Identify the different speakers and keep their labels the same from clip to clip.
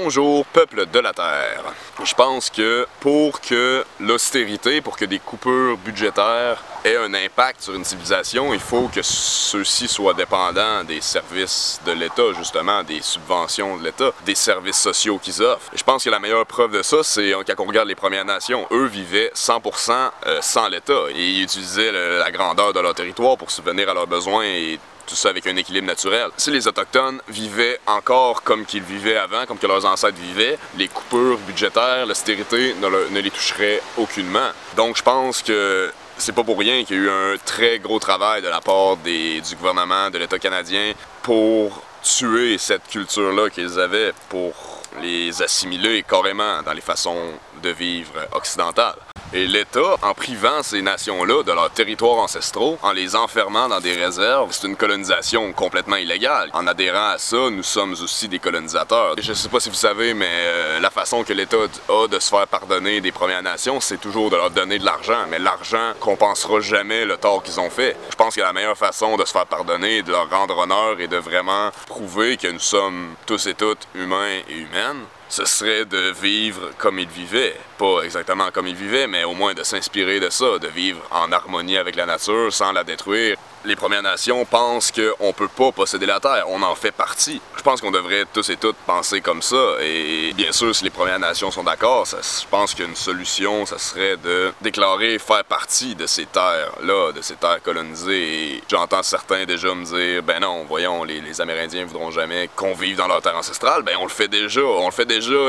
Speaker 1: Bonjour, peuple de la Terre. Je pense que pour que l'austérité, pour que des coupures budgétaires aient un impact sur une civilisation, il faut que ceux-ci soient dépendants des services de l'État, justement, des subventions de l'État, des services sociaux qu'ils offrent. Et je pense que la meilleure preuve de ça, c'est quand on regarde les Premières Nations. Eux vivaient 100% sans l'État et ils utilisaient la grandeur de leur territoire pour subvenir à leurs besoins et tout ça avec un équilibre naturel. Si les Autochtones vivaient encore comme qu'ils vivaient avant, comme que leurs ancêtres vivaient, les coupures budgétaires, l'austérité ne les toucherait aucunement. Donc je pense que c'est pas pour rien qu'il y a eu un très gros travail de la part du gouvernement, de l'État canadien, pour tuer cette culture-là qu'ils avaient, pour les assimiler carrément dans les façons de vivre occidentales. Et l'État, en privant ces nations-là de leurs territoires ancestraux, en les enfermant dans des réserves, c'est une colonisation complètement illégale. En adhérant à ça, nous sommes aussi des colonisateurs. Je ne sais pas si vous savez, mais la façon que l'État a de se faire pardonner des Premières Nations, c'est toujours de leur donner de l'argent. Mais l'argent compensera jamais le tort qu'ils ont fait. Je pense que la meilleure façon de se faire pardonner, de leur rendre honneur et de vraiment prouver que nous sommes tous et toutes humains et humaines, ce serait de vivre comme ils vivaient. Pas exactement comme ils vivaient, mais au moins de s'inspirer de ça, de vivre en harmonie avec la nature sans la détruire. Les Premières Nations pensent qu'on ne peut pas posséder la Terre, on en fait partie. Je pense qu'on devrait tous et toutes penser comme ça, et bien sûr, si les Premières Nations sont d'accord, je pense qu'une solution, ça serait de déclarer faire partie de ces terres-là, de ces terres colonisées. Et j'entends certains déjà me dire, ben non, voyons, les Amérindiens voudront jamais qu'on vive dans leur terre ancestrale. Ben on le fait déjà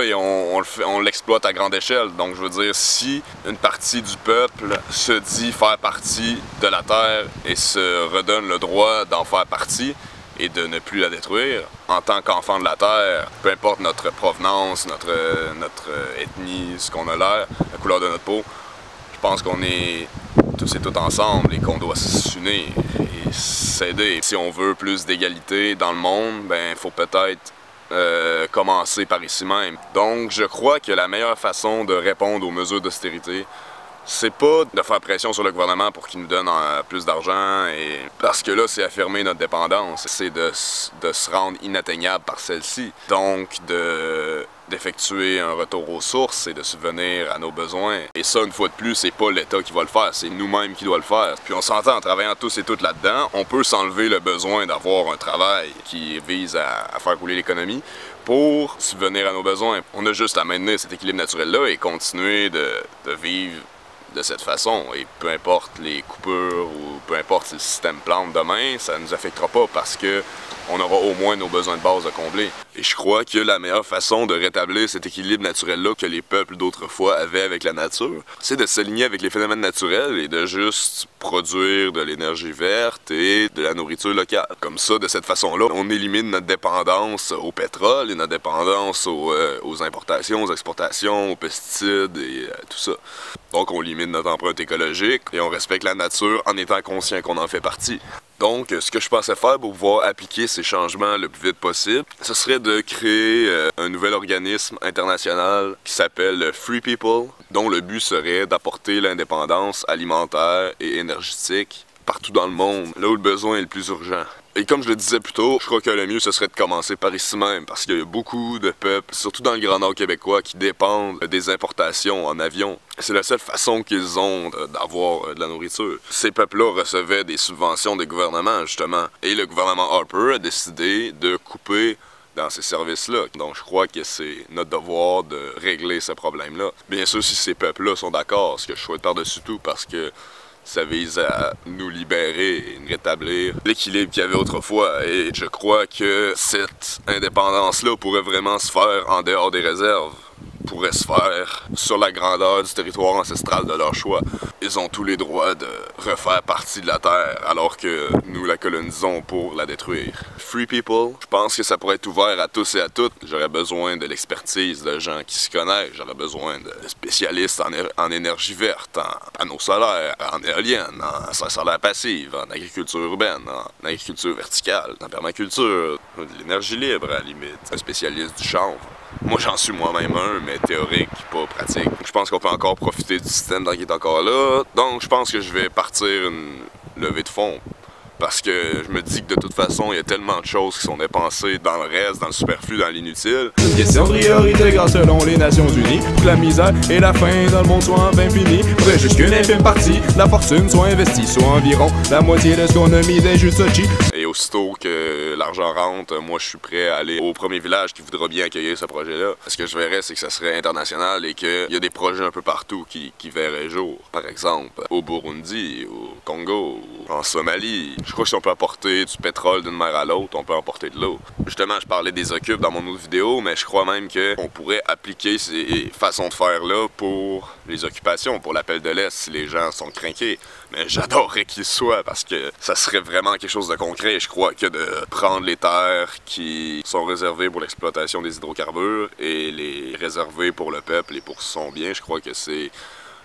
Speaker 1: et on l'exploite à grande échelle. Donc je veux dire, si une partie du peuple se dit faire partie de la Terre et se redonne le droit d'en faire partie et de ne plus la détruire, en tant qu'enfant de la Terre, peu importe notre provenance, notre ethnie, ce qu'on a l'air, la couleur de notre peau, je pense qu'on est tous et toutes ensemble et qu'on doit s'unir et s'aider. Si on veut plus d'égalité dans le monde, ben il faut peut-être commencer par ici même. Donc je crois que la meilleure façon de répondre aux mesures d'austérité, c'est pas de faire pression sur le gouvernement pour qu'il nous donne plus d'argent, parce que là, c'est affirmer notre dépendance. C'est de se rendre inatteignable par celle-ci. Donc, d'effectuer un retour aux sources et de subvenir à nos besoins. Et ça, une fois de plus, c'est pas l'État qui va le faire, c'est nous-mêmes qui doit le faire. Puis on s'entend, en travaillant tous et toutes là-dedans, on peut s'enlever le besoin d'avoir un travail qui vise à faire couler l'économie pour subvenir à nos besoins. On a juste à maintenir cet équilibre naturel-là et continuer de vivre de cette façon, et peu importe les coupures ou peu importe si le système plante demain, ça ne nous affectera pas parce que on aura au moins nos besoins de base à combler. Et je crois que la meilleure façon de rétablir cet équilibre naturel-là que les peuples d'autrefois avaient avec la nature, c'est de s'aligner avec les phénomènes naturels et de juste produire de l'énergie verte et de la nourriture locale. Comme ça, de cette façon-là, on élimine notre dépendance au pétrole et notre dépendance aux importations, aux exportations, aux pesticides et tout ça. Donc on limite notre empreinte écologique et on respecte la nature en étant conscient qu'on en fait partie. Donc, ce que je pensais faire pour pouvoir appliquer ces changements le plus vite possible, ce serait de créer un nouvel organisme international qui s'appelle Free People, dont le but serait d'apporter l'indépendance alimentaire et énergétique partout dans le monde, là où le besoin est le plus urgent. Et comme je le disais plus tôt, je crois que le mieux ce serait de commencer par ici même, parce qu'il y a beaucoup de peuples, surtout dans le Grand Nord québécois, qui dépendent des importations en avion. C'est la seule façon qu'ils ont d'avoir de la nourriture. Ces peuples-là recevaient des subventions des gouvernements, justement. Et le gouvernement Harper a décidé de couper dans ces services-là. Donc je crois que c'est notre devoir de régler ce problème-là. Bien sûr, si ces peuples-là sont d'accord, ce que je souhaite par-dessus tout, parce que ça vise à nous libérer et rétablir l'équilibre qu'il y avait autrefois. Et je crois que cette indépendance-là pourrait vraiment se faire en dehors des réserves, pourrait se faire sur la grandeur du territoire ancestral de leur choix. Ils ont tous les droits de refaire partie de la Terre, alors que nous la colonisons pour la détruire. Free People, je pense que ça pourrait être ouvert à tous et à toutes. J'aurais besoin de l'expertise de gens qui s'y connaissent. J'aurais besoin de spécialistes en énergie verte, en panneaux solaires, en éoliennes, en serre solaire passive, en agriculture urbaine, en agriculture verticale, en permaculture, de l'énergie libre à la limite. Un spécialiste du chanvre. Moi, j'en suis moi-même un, mais théorique, pas pratique. Je pense qu'on peut encore profiter du système tant qu'il est encore là. Donc, je pense que je vais partir une levée de fonds parce que je me dis que de toute façon, il y a tellement de choses qui sont dépensées dans le reste, dans le superflu, dans l'inutile.
Speaker 2: Une question de priorité grâce selon les Nations Unies, pour que la misère et la faim dans le monde soient enfin finis. Faudrait juste qu'une infime partie de la fortune soit investie, soit environ la moitié de ce qu'on a mis des jeux de Sochi.
Speaker 1: Et aussitôt que l'argent rentre, moi je suis prêt à aller au premier village qui voudra bien accueillir ce projet-là. Ce que je verrais, c'est que ça serait international et qu'il y a des projets un peu partout qui verraient jour. Par exemple, au Burundi, au Congo, en Somalie. Je crois que si on peut apporter du pétrole d'une mer à l'autre, on peut emporter de l'eau. Justement, je parlais des occupes dans mon autre vidéo, mais je crois même qu'on pourrait appliquer ces façons de faire-là pour les occupations, pour l'appel de l'Est, si les gens sont crinqués. Mais j'adorerais qu'il soit parce que ça serait vraiment quelque chose de concret, je crois, que de prendre les terres qui sont réservées pour l'exploitation des hydrocarbures et les réserver pour le peuple et pour son bien. Je crois que c'est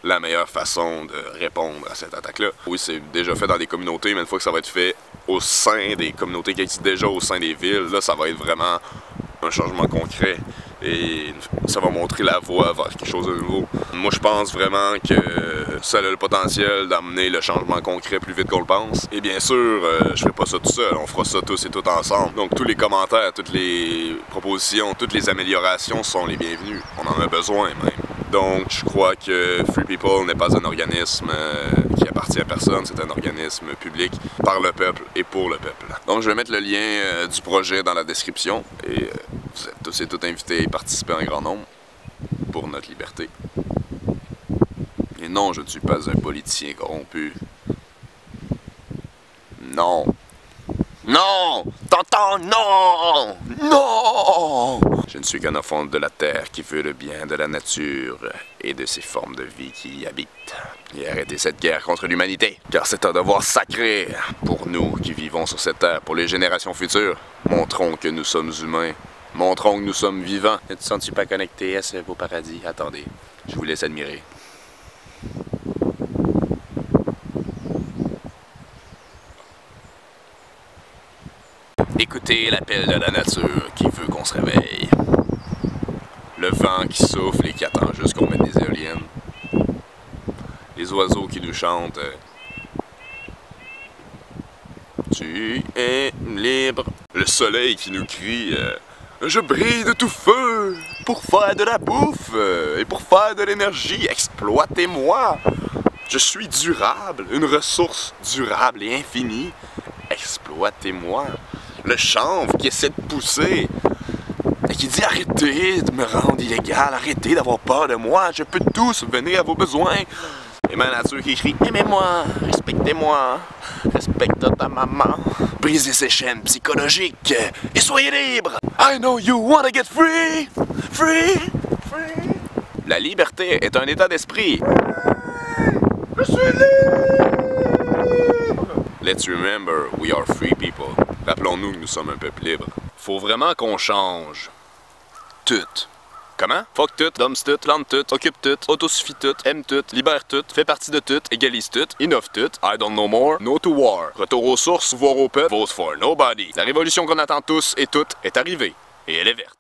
Speaker 1: la meilleure façon de répondre à cette attaque-là. Oui, c'est déjà fait dans des communautés, mais une fois que ça va être fait au sein des communautés qui existent déjà au sein des villes, là, ça va être vraiment un changement concret et ça va montrer la voie vers quelque chose de nouveau. Moi, je pense vraiment que ça a le potentiel d'amener le changement concret plus vite qu'on le pense. Et bien sûr, je ferai pas ça tout seul, on fera ça tous et toutes ensemble. Donc tous les commentaires, toutes les propositions, toutes les améliorations sont les bienvenues. On en a besoin même. Donc, je crois que Free People n'est pas un organisme qui appartient à personne, c'est un organisme public par le peuple et pour le peuple. Donc, je vais mettre le lien du projet dans la description et vous êtes tous et toutes invités à y participer en grand nombre pour notre liberté. Et non, je ne suis pas un politicien corrompu. Non. Non! T'entends? Non! Non! Je ne suis qu'un enfant de la terre qui veut le bien de la nature et de ses formes de vie qui y habitent. Et arrêter cette guerre contre l'humanité, car c'est un devoir sacré pour nous qui vivons sur cette terre, pour les générations futures. Montrons que nous sommes humains. Montrons que nous sommes vivants. Ne te sens-tu pas connecté à ce beau paradis? Attendez, je vous laisse admirer. Écoutez l'appel de la nature qui veut qu'on se réveille. Le vent qui souffle et qui attend juste qu'on mette des éoliennes. Les oiseaux qui nous chantent. Tu es libre. Le soleil qui nous crie. Je brille de tout feu pour faire de la bouffe et pour faire de l'énergie. Exploitez-moi. Je suis durable, une ressource durable et infinie. Exploitez-moi. Le chanvre qui essaie de pousser et qui dit arrêtez de me rendre illégal, arrêtez d'avoir peur de moi, je peux tout subvenir à vos besoins. Et ma nature qui crie aimez-moi, respectez-moi, respecte ta maman. Brisez ces chaînes psychologiques et soyez libres. I know you wanna get free, free, free. La liberté est un état d'esprit. Je suis libre. Let's remember, we are free people. Rappelons-nous que nous sommes un peuple libre. Faut vraiment qu'on change. Tout. Comment? Fuck tout, dumps tout, plante tout, occupe tout, autosuffit tout, aime tout, libère tout, fait partie de tout, égalise tout, innove tout, I don't know more, no to war. Retour aux sources, voire au peuple, vote for nobody. La révolution qu'on attend tous et toutes est arrivée. Et elle est verte.